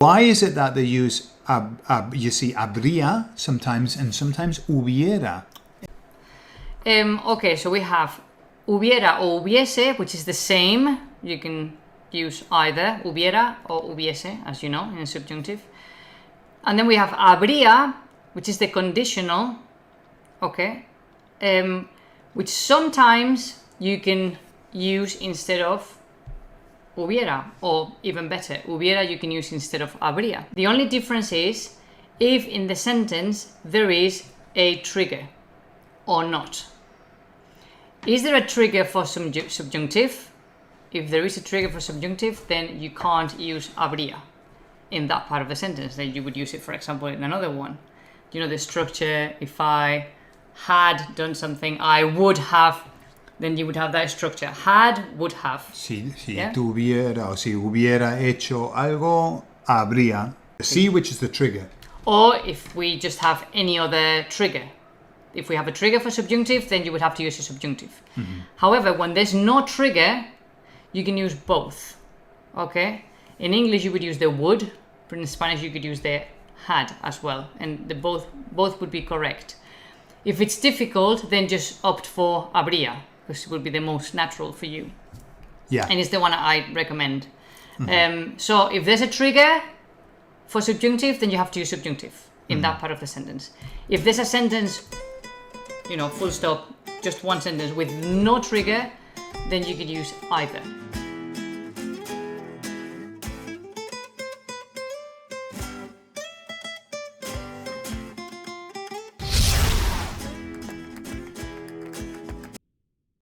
Why is it that they use, you see, habría sometimes and sometimes hubiera? Okay, so we have hubiera or hubiese, which is the same. You can use either hubiera or hubiese, as you know, in subjunctive. And then we have habría, which is the conditional, okay, which sometimes you can use instead of hubiera, or even better, hubiera you can use instead of habría. The only difference is if in the sentence there is a trigger or not. Is there a trigger for subjunctive? If there is a trigger for subjunctive, then you can't use habría in that part of the sentence. Then you would use it, for example, in another one. You know, the structure, if I had done something, I would have, then you would have that structure. Had, would have. Si Yeah? tuviera o si hubiera hecho algo, habría. Sí, which is the trigger. Or if we just have any other trigger. If we have a trigger for subjunctive, then you would have to use a subjunctive. However, when there's no trigger, you can use both. Okay? In English, you would use the would, but in Spanish, you could use the had as well. And the both would be correct. If it's difficult, then just opt for habría, because it would be the most natural for you. Yeah. And it's the one I recommend. So if there's a trigger for subjunctive, then you have to use subjunctive in that part of the sentence. If there's a sentence, you know, full stop, just one sentence with no trigger, then you could use either.